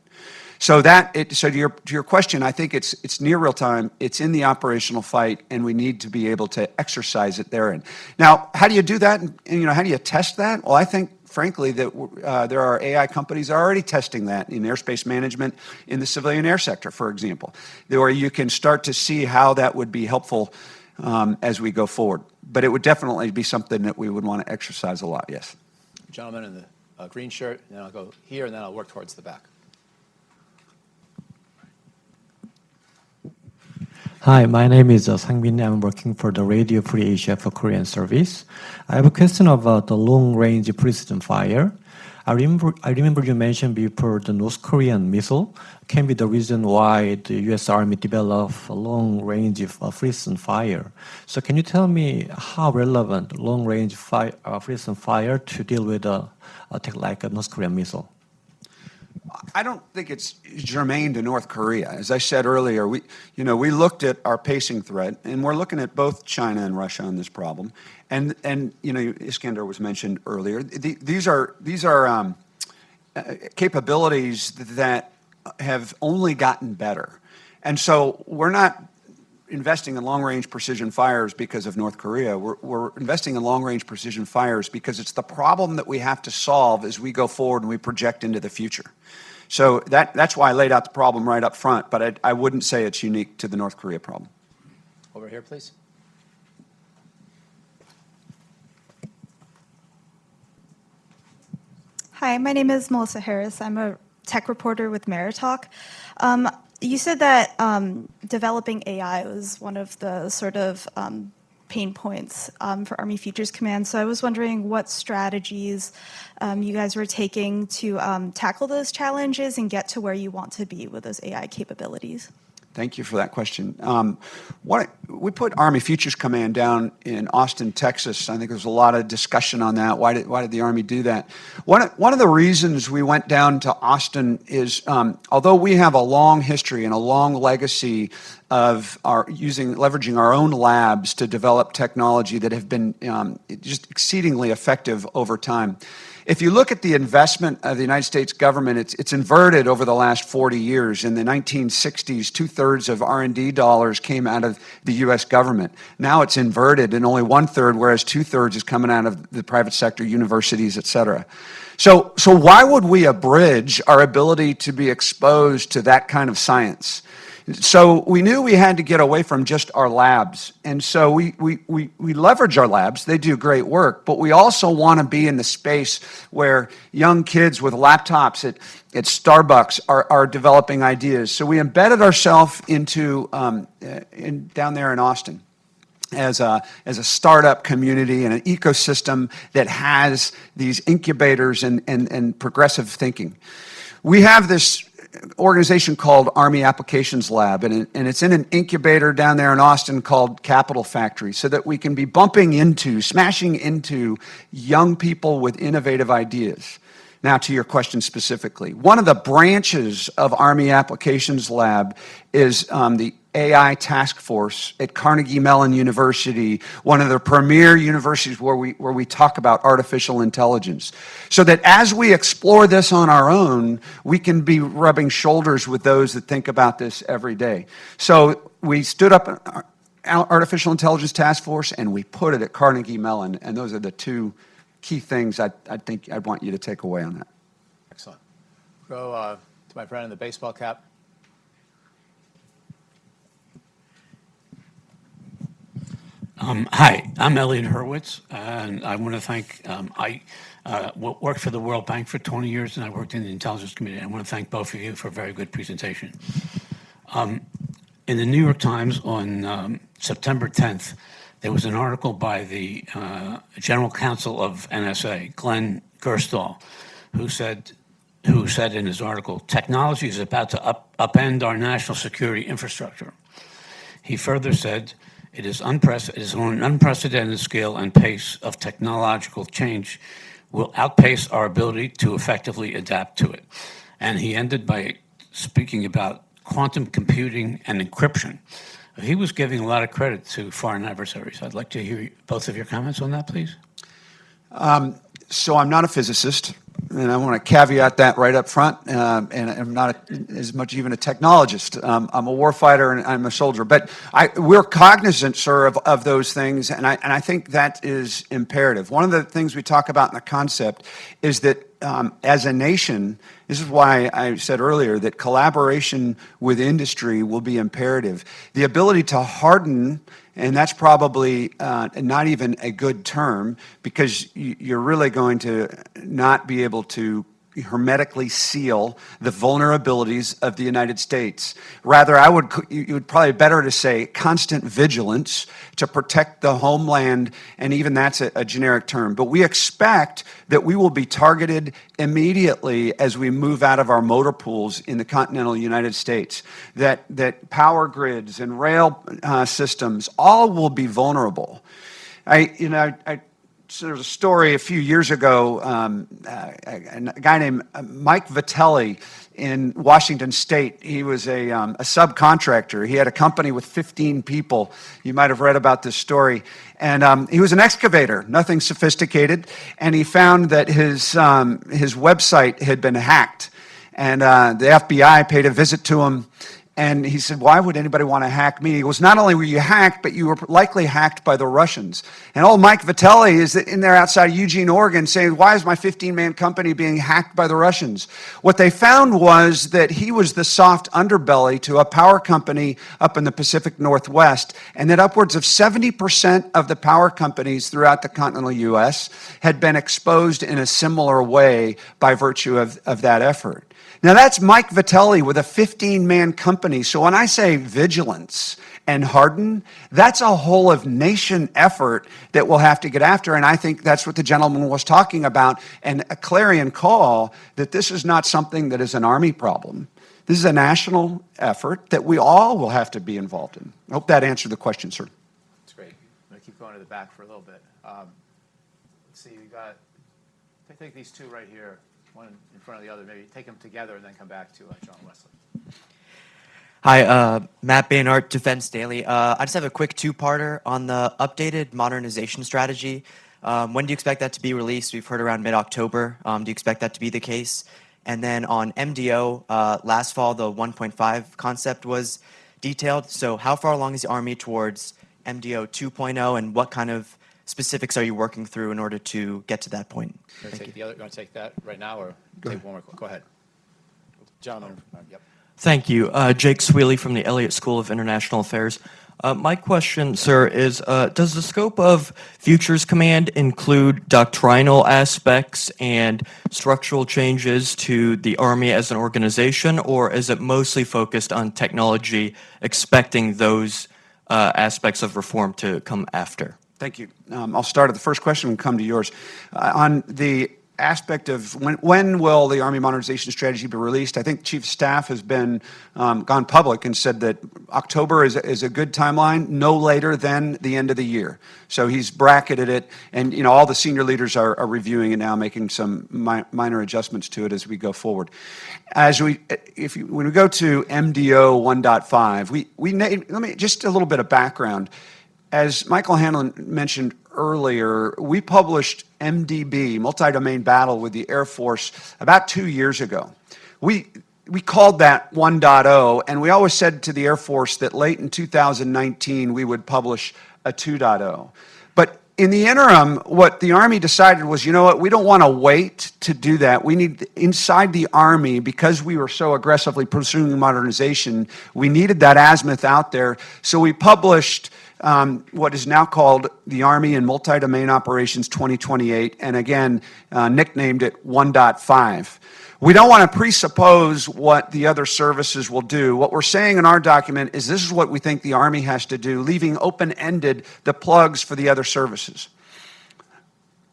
So to your question, I think it's near real time, it's in the operational fight, and we need to be able to exercise it therein. Now, how do you do that? And you know, how do you test that? Well, I think, frankly, that there are AI companies that are already testing that in airspace management in the civilian air sector, for example, where you can start to see how that would be helpful as we go forward. But it would definitely be something that we would want to exercise a lot, yes. Gentleman in the green shirt, and then I'll go here, and then I'll work towards the back. Hi, my name is Sang-bin. I'm working for the Radio Free Asia for Korean service. I have a question about the long-range precision fire. I remember you mentioned before the North Korean missile can be the reason why the U.S. Army developed a long-range precision fire. So can you tell me how relevant long-range precision fire to deal with a attack like a North Korean missile? I don't think it's germane to North Korea. As I said earlier, we looked at our pacing threat, and we're looking at both China and Russia on this problem. And you know, Iskander was mentioned earlier. These are capabilities that have only gotten better. And so we're not investing in long-range precision fires because of North Korea. We're investing in long-range precision fires because it's the problem that we have to solve as we go forward and we project into the future. So that's why I laid out the problem right up front, but I wouldn't say it's unique to the North Korea problem. Over here, please. Hi, my name is Melissa Harris. I'm a tech reporter with Meritalk. You said that developing AI was one of the sort of pain points for Army Futures Command. So I was wondering what strategies you guys were taking to tackle those challenges and get to where you want to be with those AI capabilities. Thank you for that question. We put Army Futures Command down in Austin, Texas. I think there's a lot of discussion on that. Why did the Army do that? One of the reasons we went down to Austin is, although we have a long history and a long legacy of leveraging our own labs to develop technology that have been just exceedingly effective over time. If you look at the investment of the United States government, it's inverted over the last 40 years. In the 1960s, 2/3 of R&D dollars came out of the U.S. government. Now it's inverted, and only 1/3, whereas 2/3 is coming out of the private sector, universities, et cetera. So why would we abridge our ability to be exposed to that kind of science? So we knew we had to get away from just our labs. And so we leverage our labs. They do great work. But we also want to be in the space where young kids with laptops at Starbucks are developing ideas. So we embedded ourselves into down there in Austin as a startup community and an ecosystem that has these incubators and progressive thinking. We have this organization called Army Applications Lab, and it's in an incubator down there in Austin called Capital Factory, so that we can be smashing into young people with innovative ideas. Now, to your question specifically, one of the branches of Army Applications Lab is the AI task force at Carnegie Mellon University, one of the premier universities where we talk about artificial intelligence. So that as we explore this on our own, we can be rubbing shoulders with those that think about this every day. So we stood up an artificial intelligence task force and we put it at Carnegie Mellon, and those are the two key things I think I'd want you to take away on that. Excellent. Go to my friend in the baseball cap. Hi, I'm Elliot Hurwitz, and I want to thank, I worked for the World Bank for 20 years, and I worked in the intelligence community. I want to thank both of you for a very good presentation. In the New York Times on September 10th, there was an article by the General Counsel of NSA, Glenn Gerstal, who said in his article, technology is about to upend our national security infrastructure. He further said, it is on an unprecedented scale and pace of technological change will outpace our ability to effectively adapt to it. And he ended by speaking about quantum computing and encryption. He was giving a lot of credit to foreign adversaries. I'd like to hear both of your comments on that, please. So I'm not a physicist, and I want to caveat that right up front, and I'm not as much even a technologist. I'm a warfighter and I'm a soldier, but we're cognizant, sir, of those things, and I think that is imperative. One of the things we talk about in the concept is that as a nation, this is why I said earlier that collaboration with industry will be imperative. The ability to harden, and that's probably not even a good term, because you're really going to not be able to hermetically seal the vulnerabilities of the United States. Rather, you would probably better to say constant vigilance to protect the homeland, and even that's a generic term. But we expect that we will be targeted immediately as we move out of our motor pools in the continental United States, that power grids and rail systems all will be vulnerable. So there was a story a few years ago, a guy named Mike Vitelli in Washington State. He was a subcontractor. He had a company with 15 people. You might have read about this story. And he was an excavator, nothing sophisticated. And he found that his website had been hacked. And the FBI paid a visit to him. And he said, why would anybody want to hack me? He goes, not only were you hacked, but you were likely hacked by the Russians. And old Mike Vitelli is in there outside Eugene, Oregon, saying, why is my 15-man company being hacked by the Russians? What they found was that he was the soft underbelly to a power company up in the Pacific Northwest, and that upwards of 70% of the power companies throughout the continental U.S. had been exposed in a similar way by virtue of that effort. Now, that's Mike Vitelli with a 15-man company. So when I say vigilance and harden, that's a whole of nation effort that we'll have to get after. And I think that's what the gentleman was talking about, and a clarion call that this is not something that is an Army problem. This is a national effort that we all will have to be involved in. I hope that answered the question, sir. That's great. I'm going to keep going to the back for a little bit. Let's see, we got, take these two right here. One in front of the other, maybe take them together and then come back to John Wesley. Hi, Matt Baynard, Defense Daily. I just have a quick two-parter on the updated modernization strategy. When do you expect that to be released? We've heard around mid-October. Do you expect that to be the case? And then on MDO, last fall, the 1.5 concept was detailed. So how far along is the Army towards MDO 2.0, and what kind of specifics are you working through in order to get to that point? You want to take that right now, or take one more? Go ahead. Gentlemen, yep. Thank you. Jake Sweely from the Elliott School of International Affairs. My question, sir, is does the scope of Futures Command include doctrinal aspects and structural changes to the Army as an organization, or is it mostly focused on technology, expecting those aspects of reform to come after? Thank you. I'll start at the first question and come to yours. On the aspect of when will the Army Modernization Strategy be released, I think Chief of Staff has been gone public and said that October is a good timeline, no later than the end of the year. So he's bracketed it, and all the senior leaders are reviewing it now, making some minor adjustments to it as we go forward. When we go to MDO 1.5, let me just a little bit of background. As Michael Hanlon mentioned earlier, we published MDB, Multi-Domain Battle, with the Air Force about 2 years ago. We called that 1.0, and we always said to the Air Force that late in 2019 we would publish a 2.0. But in the interim, what the Army decided was, you know what, we don't want to wait to do that. We need, inside the Army, because we were so aggressively pursuing modernization, we needed that azimuth out there. So we published what is now called the Army and Multi-Domain Operations 2028, and again, nicknamed it 1.5. We don't want to presuppose what the other services will do. What we're saying in our document is this is what we think the Army has to do, leaving open-ended the plugs for the other services.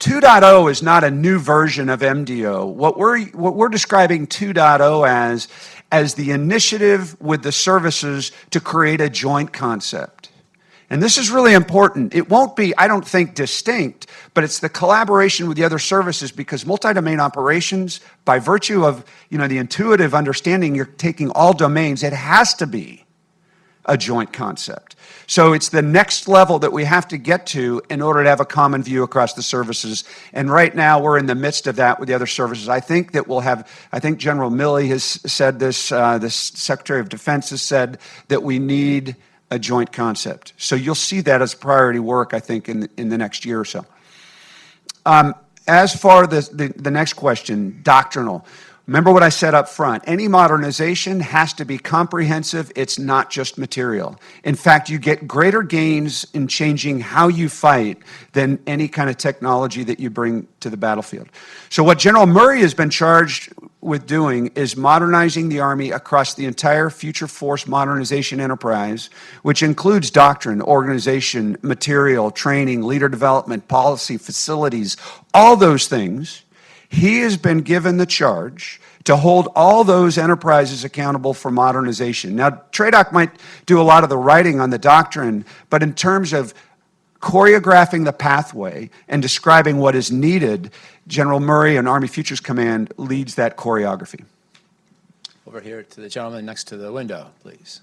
2.0 is not a new version of MDO. What we're describing 2.0 as the initiative with the services to create a joint concept. And this is really important. It won't be, I don't think, distinct, but it's the collaboration with the other services, because multi-domain operations, by virtue of the intuitive understanding you're taking all domains, it has to be a joint concept. So it's the next level that we have to get to in order to have a common view across the services. And right now we're in the midst of that with the other services. I think that I think General Milley has said this, the Secretary of Defense has said that we need a joint concept. So you'll see that as priority work, I think, in the next year or so. As for the next question, doctrinal. Remember what I said up front. Any modernization has to be comprehensive. It's not just material. In fact, you get greater gains in changing how you fight than any kind of technology that you bring to the battlefield. So what General Murray has been charged with doing is modernizing the Army across the entire future force modernization enterprise, which includes doctrine, organization, material, training, leader development, policy, facilities, all those things. He has been given the charge to hold all those enterprises accountable for modernization. Now, TRADOC might do a lot of the writing on the doctrine, but in terms of choreographing the pathway and describing what is needed, General Murray and Army Futures Command leads that choreography. Over here to the gentleman next to the window, please.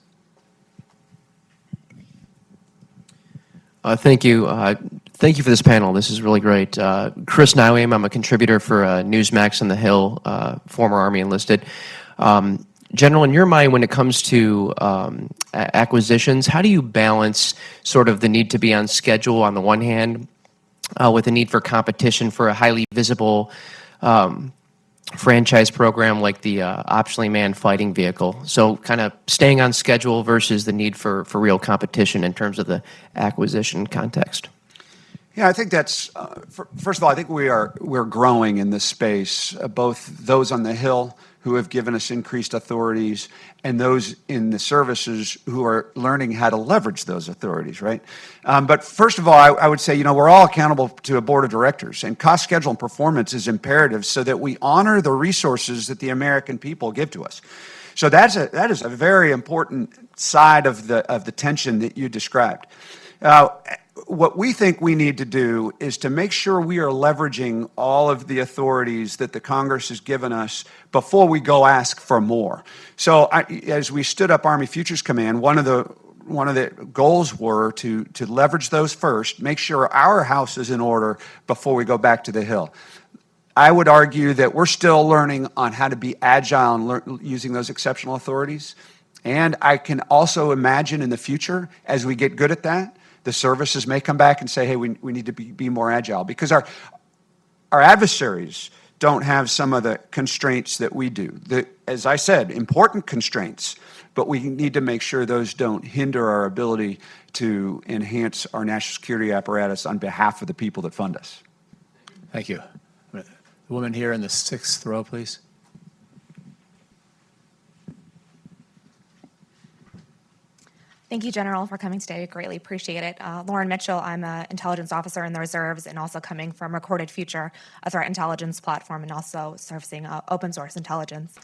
Thank you. Thank you for this panel. This is really great. Chris Nyweem, I'm a contributor for Newsmax and The Hill, former Army enlisted. General, in your mind, when it comes to acquisitions, how do you balance sort of the need to be on schedule on the one hand with the need for competition for a highly visible franchise program like the optionally manned fighting vehicle? So kind of staying on schedule versus the need for real competition in terms of the acquisition context. Yeah, I think that's, first of all, I think we're growing in this space, both those on the Hill who have given us increased authorities and those in the services who are learning how to leverage those authorities, right? But first of all, I would say, we're all accountable to a board of directors, and cost, schedule, and performance is imperative so that we honor the resources that the American people give to us. So that is a very important side of the tension that you described. What we think we need to do is to make sure we are leveraging all of the authorities that the Congress has given us before we go ask for more. So as we stood up Army Futures Command, one of the goals were to leverage those first, make sure our house is in order before we go back to the Hill. I would argue that we're still learning on how to be agile and using those exceptional authorities. And I can also imagine in the future, as we get good at that, the services may come back and say, hey, we need to be more agile, because our adversaries don't have some of the constraints that we do. As I said, important constraints, but we need to make sure those don't hinder our ability to enhance our national security apparatus on behalf of the people that fund us. Thank you. The woman here in the 6th row, please. Thank you, General, for coming today. Greatly appreciate it. Lauren Mitchell, I'm an intelligence officer in the reserves and also coming from Recorded Future, a threat intelligence platform, and also servicing open source intelligence.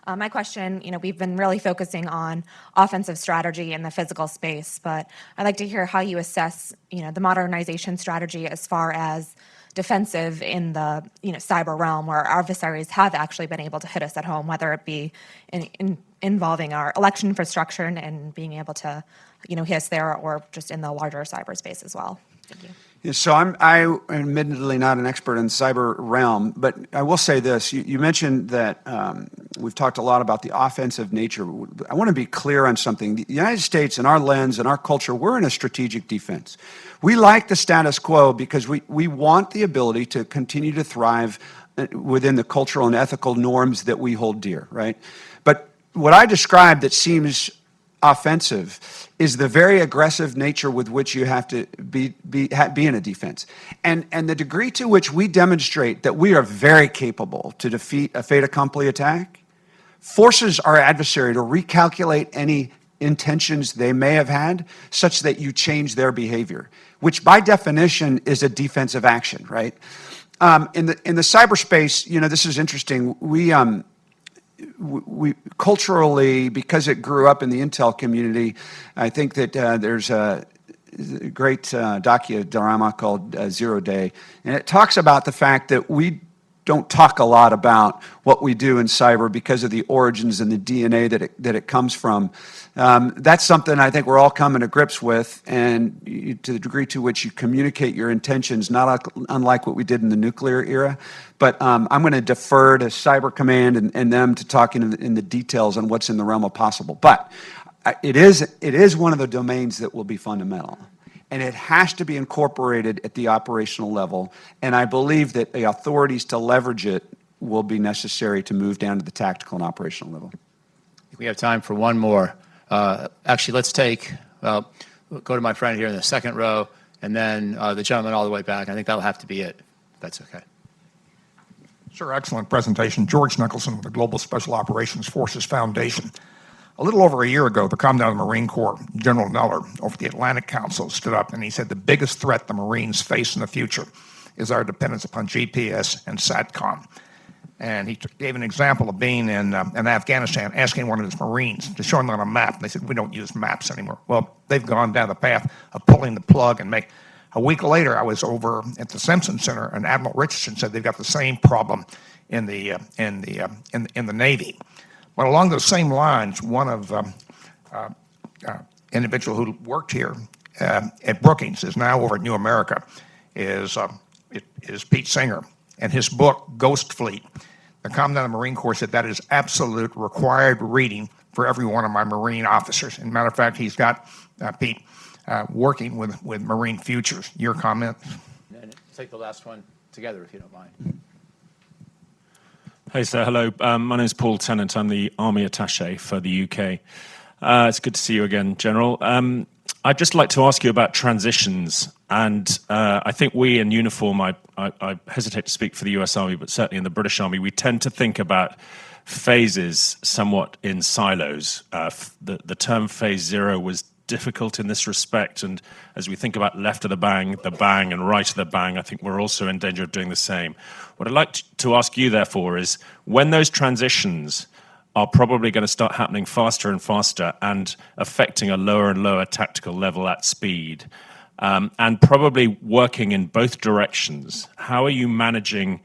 My question, we've been really focusing on offensive strategy in the physical space, but I'd like to hear how you assess, the modernization strategy as far as defensive in the cyber realm, where our adversaries have actually been able to hit us at home, whether it be involving our election infrastructure and being able to hit us there, or just in the larger cyberspace as well. Thank you. Yeah, so I'm admittedly not an expert in the cyber realm, but I will say this. You mentioned that we've talked a lot about the offensive nature. I want to be clear on something. The United States, in our lens and our culture, we're in a strategic defense. We like the status quo because we want the ability to continue to thrive within the cultural and ethical norms that we hold dear, right? But what I described that seems offensive is the very aggressive nature with which you have to be in a defense. And the degree to which we demonstrate that we are very capable to defeat a fait accompli attack forces our adversary to recalculate any intentions they may have had such that you change their behavior, which by definition is a defensive action, right? In the cyberspace, this is interesting. We culturally, because it grew up in the Intel community, I think that there's a great docudrama called Zero Day, and it talks about the fact that we don't talk a lot about what we do in cyber because of the origins and the DNA that it comes from. That's something I think we're all coming to grips with, and to the degree to which you communicate your intentions, not unlike what we did in the nuclear era. But I'm going to defer to Cyber Command and them to talk in the details on what's in the realm of possible. But it is one of the domains that will be fundamental. And it has to be incorporated at the operational level. And I believe that the authorities to leverage it will be necessary to move down to the tactical and operational level. We have time for one more. Actually, let's go to my friend here in the second row, and then the gentleman all the way back. I think that'll have to be it, if that's okay. Sir, excellent presentation. George Nicholson with the Global Special Operations Forces Foundation. A little over a year ago, the Commandant of the Marine Corps, General Neller, over the Atlantic Council, stood up and he said the biggest threat the Marines face in the future is our dependence upon GPS and SATCOM. And he gave an example of being in Afghanistan, asking one of his Marines to show him on a map. They said, we don't use maps anymore. Well, they've gone down the path of pulling the plug and make. A week later, I was over at the Simpson Center, and Admiral Richardson said they've got the same problem in the Navy. But along those same lines, one of individual who worked here at Brookings is now over at New America is Pete Singer, and his book Ghost Fleet. The Commandant of the Marine Corps said that is absolute required reading for every one of my Marine officers. As a matter of fact, he's got Pete working with Marine Futures. Your comment? And take the last one together, if you don't mind. Hey, sir. Hello. My name is Paul Tennant. I'm the Army Attaché for the UK. It's good to see you again, General. I'd just like to ask you about transitions. And I think we in uniform, I hesitate to speak for the US Army, but certainly in the British Army, we tend to think about phases somewhat in silos. The term phase zero was difficult in this respect, and as we think about left of the bang, and right of the bang, I think we're also in danger of doing the same. What I'd like to ask you, therefore, is when those transitions are probably going to start happening faster and faster and affecting a lower and lower tactical level at speed, and probably working in both directions, how are you managing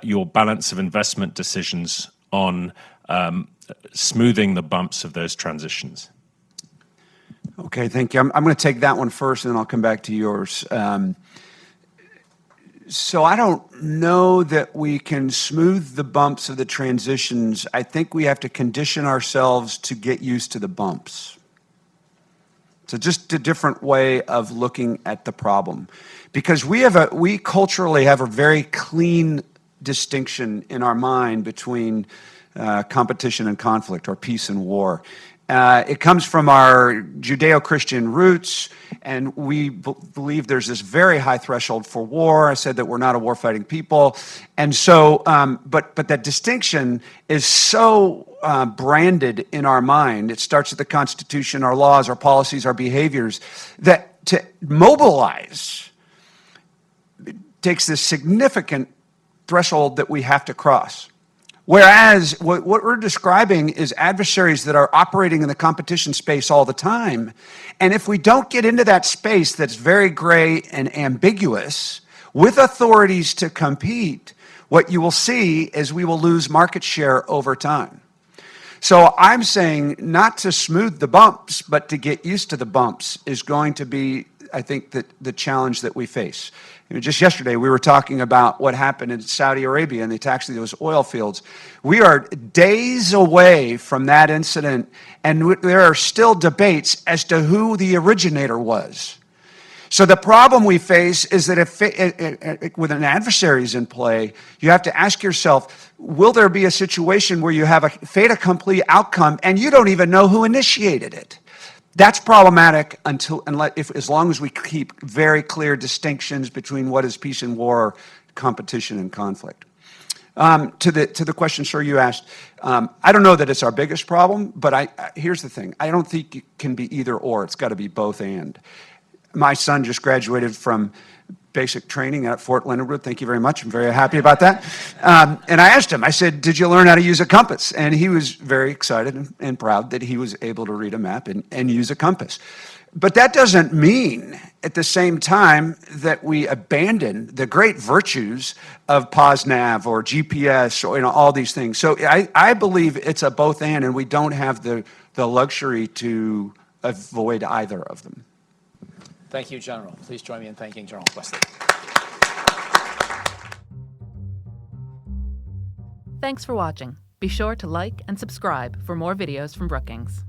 your balance of investment decisions on smoothing the bumps of those transitions? Okay, thank you. I'm going to take that one first, and then I'll come back to yours. So I don't know that we can smooth the bumps of the transitions. I think we have to condition ourselves to get used to the bumps. So just a different way of looking at the problem. Because we culturally have a very clean distinction in our mind between competition and conflict, or peace and war. It comes from our Judeo-Christian roots, and we believe there's this very high threshold for war. I said that we're not a war-fighting people. And so, but that distinction is so branded in our mind. It starts with the Constitution, our laws, our policies, our behaviors, that to mobilize takes this significant threshold that we have to cross. Whereas what we're describing is adversaries that are operating in the competition space all the time. And if we don't get into that space that's very gray and ambiguous with authorities to compete, what you will see is we will lose market share over time. So I'm saying not to smooth the bumps, but to get used to the bumps is going to be, I think, the challenge that we face. Just yesterday, we were talking about what happened in Saudi Arabia and the attacks of those oil fields. We are days away from that incident, and there are still debates as to who the originator was. So the problem we face is that if with an adversaries in play, you have to ask yourself, will there be a situation where you have a fait accompli outcome and you don't even know who initiated it? That's problematic as long as we keep very clear distinctions between what is peace and war, competition and conflict. To the question, sir, you asked, I don't know that it's our biggest problem, but here's the thing. I don't think it can be either or. It's got to be both and. My son just graduated from basic training at Fort Leonard Wood. Thank you very much. I'm very happy about that. And I asked him, I said, did you learn how to use a compass? And he was very excited and proud that he was able to read a map and use a compass. But that doesn't mean at the same time that we abandon the great virtues of POSNav or GPS or all these things. So I believe it's a both and we don't have the luxury to avoid either of them. Thank you, General. Please join me in thanking General Wesley. Thanks for watching. Be sure to like and subscribe for more videos from Brookings.